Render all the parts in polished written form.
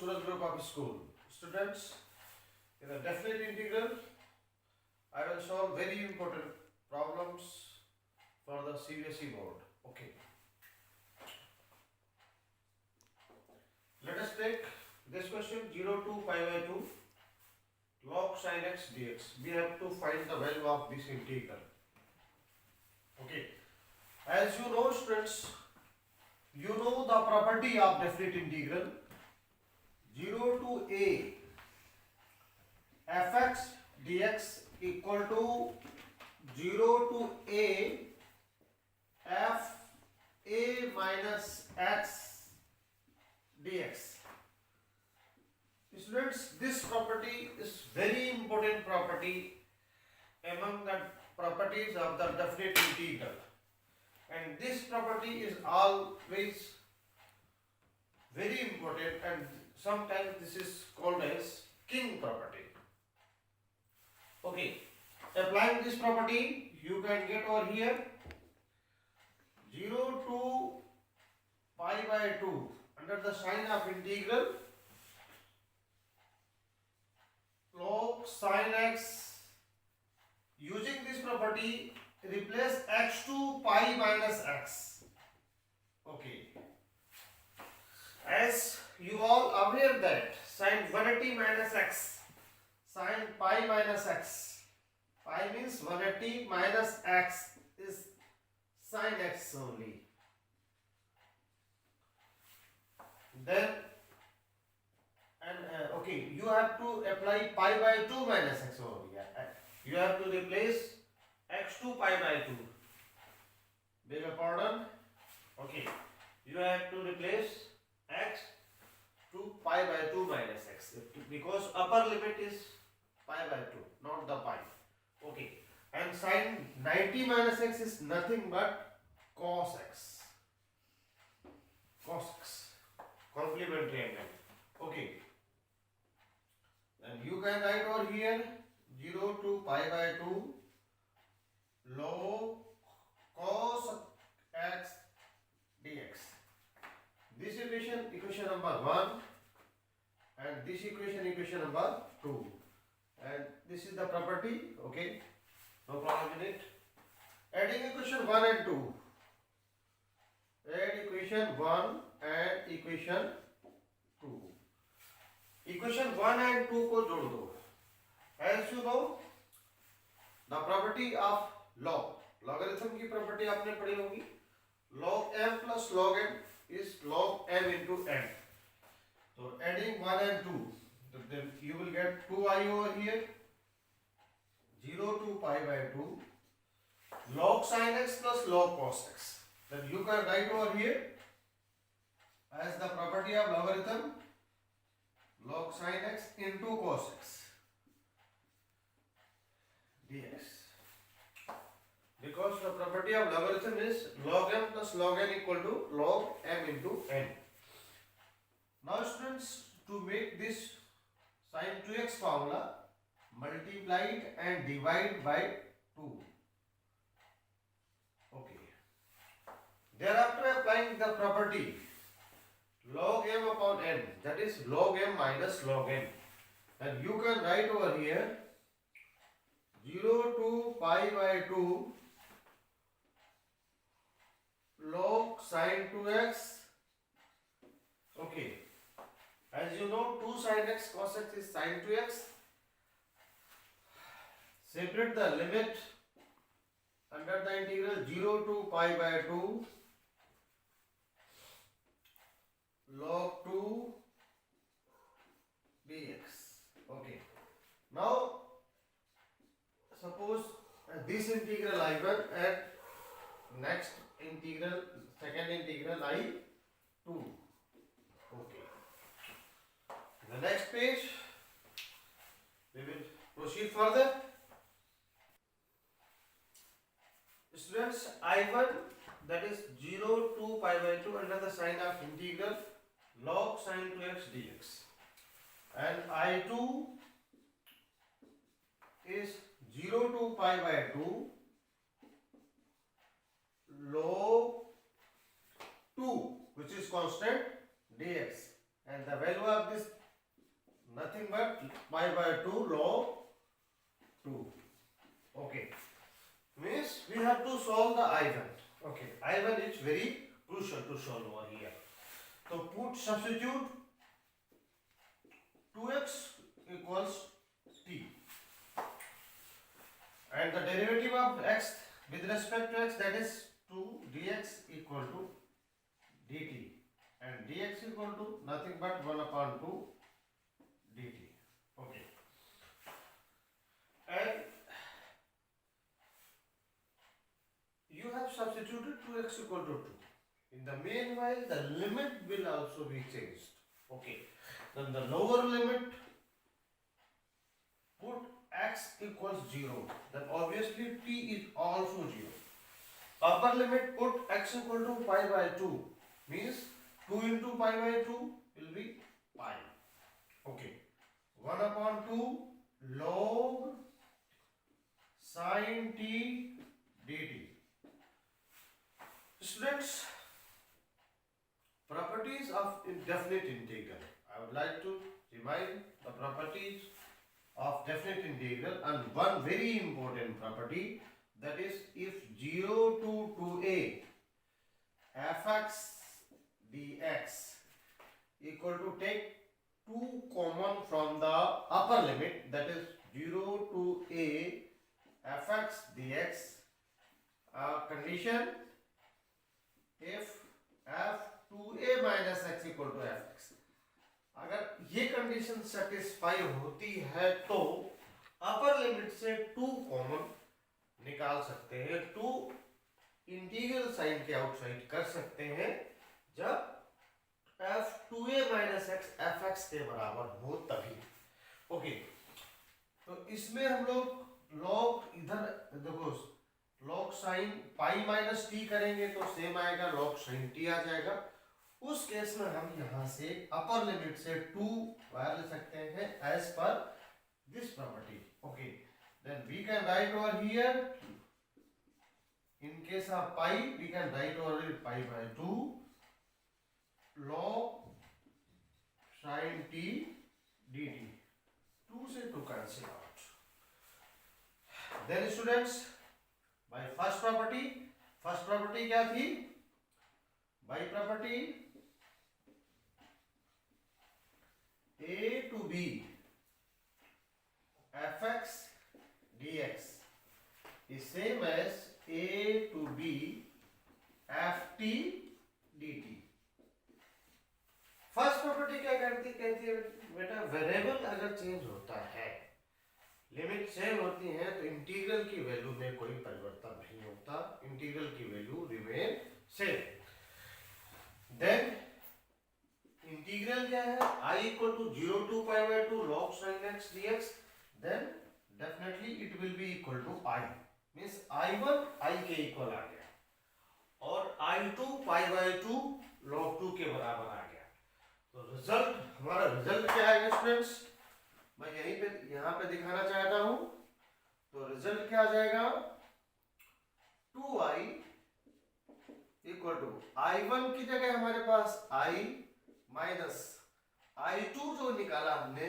SURAJ Group of School. Students, in the definite integral, I will solve very important problems for the CBSE board. Okay. Let us take this question 0 to pi by 2 log sin x dx. We have to find the value of this integral. Okay. As you know, students, you know the property of definite integral 0 to a fx dx equal to 0 to a f a minus x dx. Students, this property is very important property among the properties of the definite integral, and this property is always very important, and sometimes this is called as king property. Okay, applying this property, you can get over here 0 to pi by 2 under the sign of integral log sin x. Using this property, replace x to pi minus x. Okay. As you all aware that sin 180 minus x, sin pi minus x, pi means 180 minus x is sin x only. Then okay, you have to apply pi by 2 minus x over here. You have to replace x to pi by 2. Beg your pardon. Okay, you have to replace x to pi by 2 minus x, because upper limit is pi by 2, not the pi. Okay, and sin 90 minus x is nothing but cos x. Cos x, complementary angle. Okay, and you can write over here 0 to pi by 2 log cos x dx. This equation number 1, and this equation number 2, and this is the property. Okay, no problem in it. Adding equation 1 and 2, add equation 1 and equation 2. Equation 1 and 2 को जोड़ दो. As you know, the property of log, logarithm की property आपने पढ़ी होगी. Log m plus log n is log m into n. So adding 1 and 2, then you will get 2i over here, 0 to pi by 2 log sin x plus log cos x. Then you can write over here as the property of logarithm log sin x into cos x dx, because the property of logarithm is log m plus log n equal to log m into n. Now students, to make this sin 2x formula, multiply it and divide by 2. Okay. Thereafter applying the property log m upon n, that is log m minus log n, and you can write over here 0 to pi by 2 log sin 2x. Okay, as you know, 2 sin x cos x is sin 2x. Separate the limit under the integral 0 to pi by 2 log 2 dx. Okay, now suppose this integral I1 and next integral, second integral I2. Okay, the next page we will proceed further. Students, I1, that is 0 to pi by 2 under the sign of integral log sin 2x dx, and I2 is 0 to pi by 2 log 2, which is constant, dx. and the value of this nothing but pi by 2 log 2. Okay, means we have to solve the I1. Okay, I1 is very crucial to solve over here. So put substitute 2x equals t, and the derivative of x with respect to x, that is 2 dx equal to dt, and dx equal to nothing but 1 upon 2 dt. Okay, and you have substituted 2x equal to 2. In the meanwhile, the limit will also be changed. Okay, then the lower limit, put x equals 0, then obviously t is also 0. Upper limit, put x equal to pi by 2, means 2 into pi by 2 will be pi. Okay, 1 upon 2 log sin t dt. Students, properties of definite integral. I would like to remind the properties of definite integral, and one very important property, that is if 0 to 2a fx dx equal to, take 2 common from the upper limit, that is 0 to a fx dx, condition if f2a minus x equal to fx, अगर ये condition satisfy होती है तो upper limit से 2 common निकाल सकते हैं, 2 integral sign के आउटसाइड कर सकते हैं जब f2a माइनस x fx के बराबर हो तभी. ओके, तो इसमें हम लोग लॉग, इधर देखो log sine pi minus T करेंगे तो सेम आएगा, लॉग साइन टी आ जाएगा. उस केस में हम यहां से अपर लिमिट से 2 बाहर ले सकते हैं as per this property. Okay, then we can write over here in case of pi, we can write over pi by 2 log sin t dt. 2 से 2 cancel out. Then students, by first property क्या थी? By property a to b fx dx is same as a to b ft dt. First property क्या कहती है बेटा, variable अगर change होता है, लिमिट सेम होती है, तो इंटीग्रल की वैल्यू में कोई परिवर्तन नहीं होता, इंटीग्रल की value remain same. Then integral क्या है, I equal to 0 to pi by 2 log sin x dx, then definitely it will be equal to I, means I1 I के इक्वल आ गया और I2 pi by 2 log 2 के बराबर आ गया. तो रिजल्ट, हमारा रिजल्ट क्या है स्टूडेंट्स, मैं यहीं पे यहाँ पे दिखाना चाहता हूं. तो रिजल्ट क्या आ जाएगा, 2i इक्वल टू I1 की जगह हमारे पास I माइनस I2 जो निकाला हमने,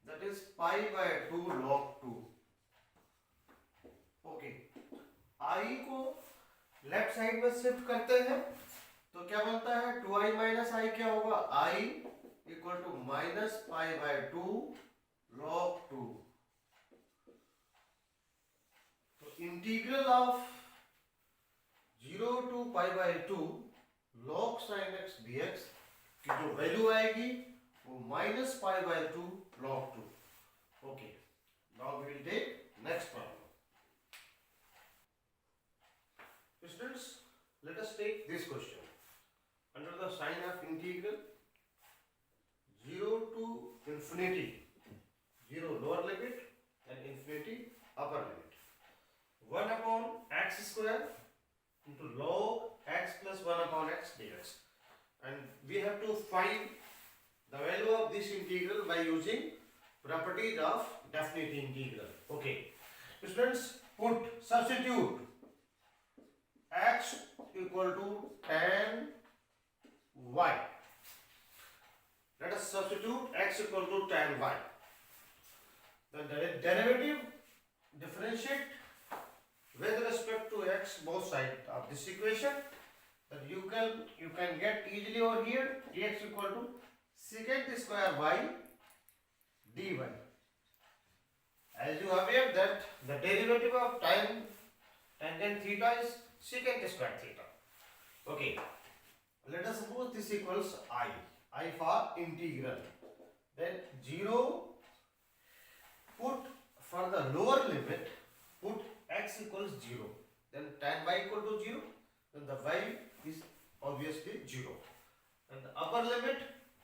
that is pi by 2 log 2. Okay, I को लेफ्ट साइड में शिफ्ट करते हैं तो क्या बनता है, 2i माइनस I क्या होगा, I equal to minus pi by 2 log 2. तो integral of 0 to pi by 2 log sin x dx की जो वैल्यू आएगी वो minus pi by 2 log 2. Okay, now we will take next problem. Students, let us take this question. Under the sign of integral 0 to infinity, 0 lower limit and infinity upper limit, 1 upon x square into log x plus 1 upon x dx, and we have to find the value of this integral by using properties of definite integral. Okay, students, put substitute x equal to tan y. Let us substitute x equal to tan y. The derivative differentiate with respect to x both sides of this equation. That you can get easily over here dx equal to secant square y dy. As you are aware that the derivative of tangent theta is secant square theta. Okay, let us suppose this equals I for integral. Then 0, put for the lower limit, put x equals 0. Then tan y equal to 0. Then the y is obviously 0. And the upper limit,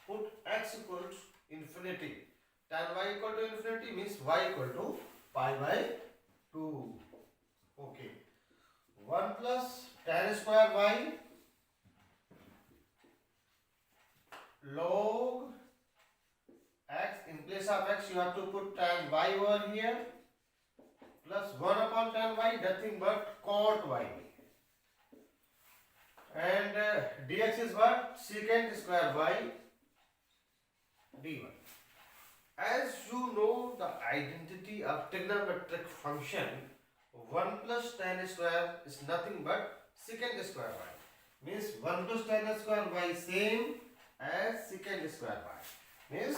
put x equals infinity. Tan y equal to infinity means y equal to pi by 2. Okay. 1 plus tan square y log x. In place of x you have to put tan y over here plus 1 upon tan y, nothing but cot y. And dx is what? Secant square y dy. As you know the identity of trigonometric function, 1 plus tan square is nothing but secant square y. Means 1 plus tan square y same as secant square y. Means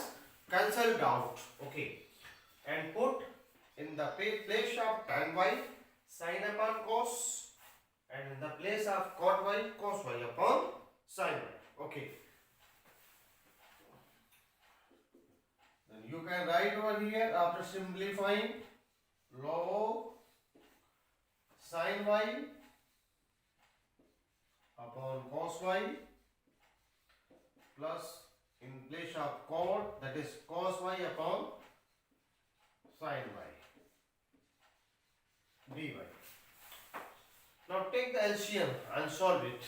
cancelled out. Okay. And put in the place of tan y sin upon cos, and in the place of cot y cos y upon sin y. Okay. Then you can write over here after simplifying log sin y upon cos y plus in place of cot, that is cos y upon sin y dy. Now take the LCM and solve it.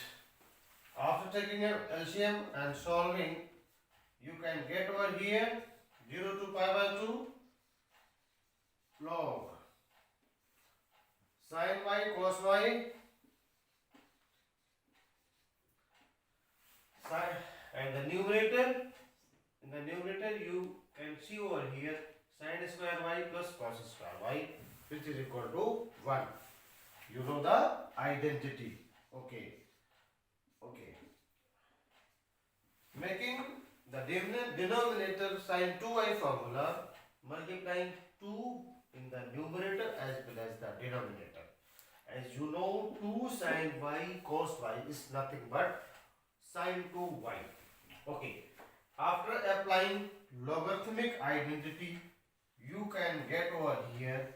After taking an LCM and solving, you can get over here 0 to pi by 2 log sin y cos y and the numerator, in the numerator you can see over here sin square y plus cos square y, which is equal to 1. You know the identity. Okay. Okay. Making the denominator sin 2y formula, multiplying 2 in the numerator as well as the denominator. As you know, 2 sin y cos y is nothing but sin 2y. Okay. After applying logarithmic identity, you can get over here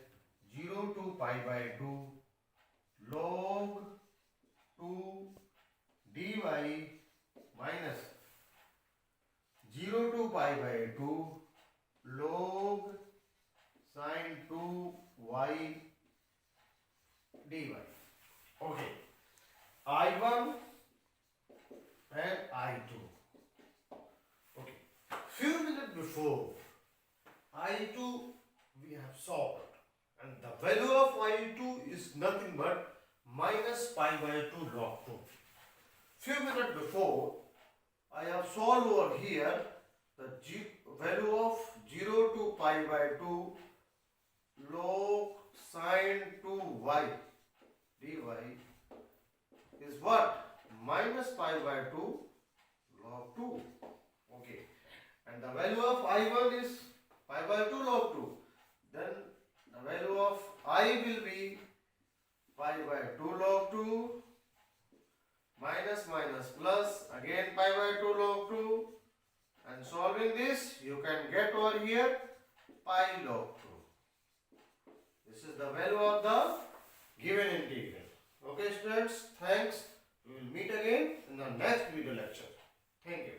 0 to pi by 2 log 2 dy minus 0 to pi by 2 log sin 2y dy. Okay. I1 and I2. Okay. Few minutes before, I2 we have solved, and the value of I2 is nothing but minus pi by 2 log 2. Few minutes before, I have solved over here the value of 0 to pi by 2 log sin 2y dy is what? Minus pi by 2 log 2. Okay. And the value of I1 is pi by 2 log 2. Then the value of I will be pi by 2 log 2 minus minus plus again pi by 2 log 2, and solving this you can get over here pi log 2. This is the value of the given integral. Okay students, thanks. We will meet again in the next video lecture. Thank you.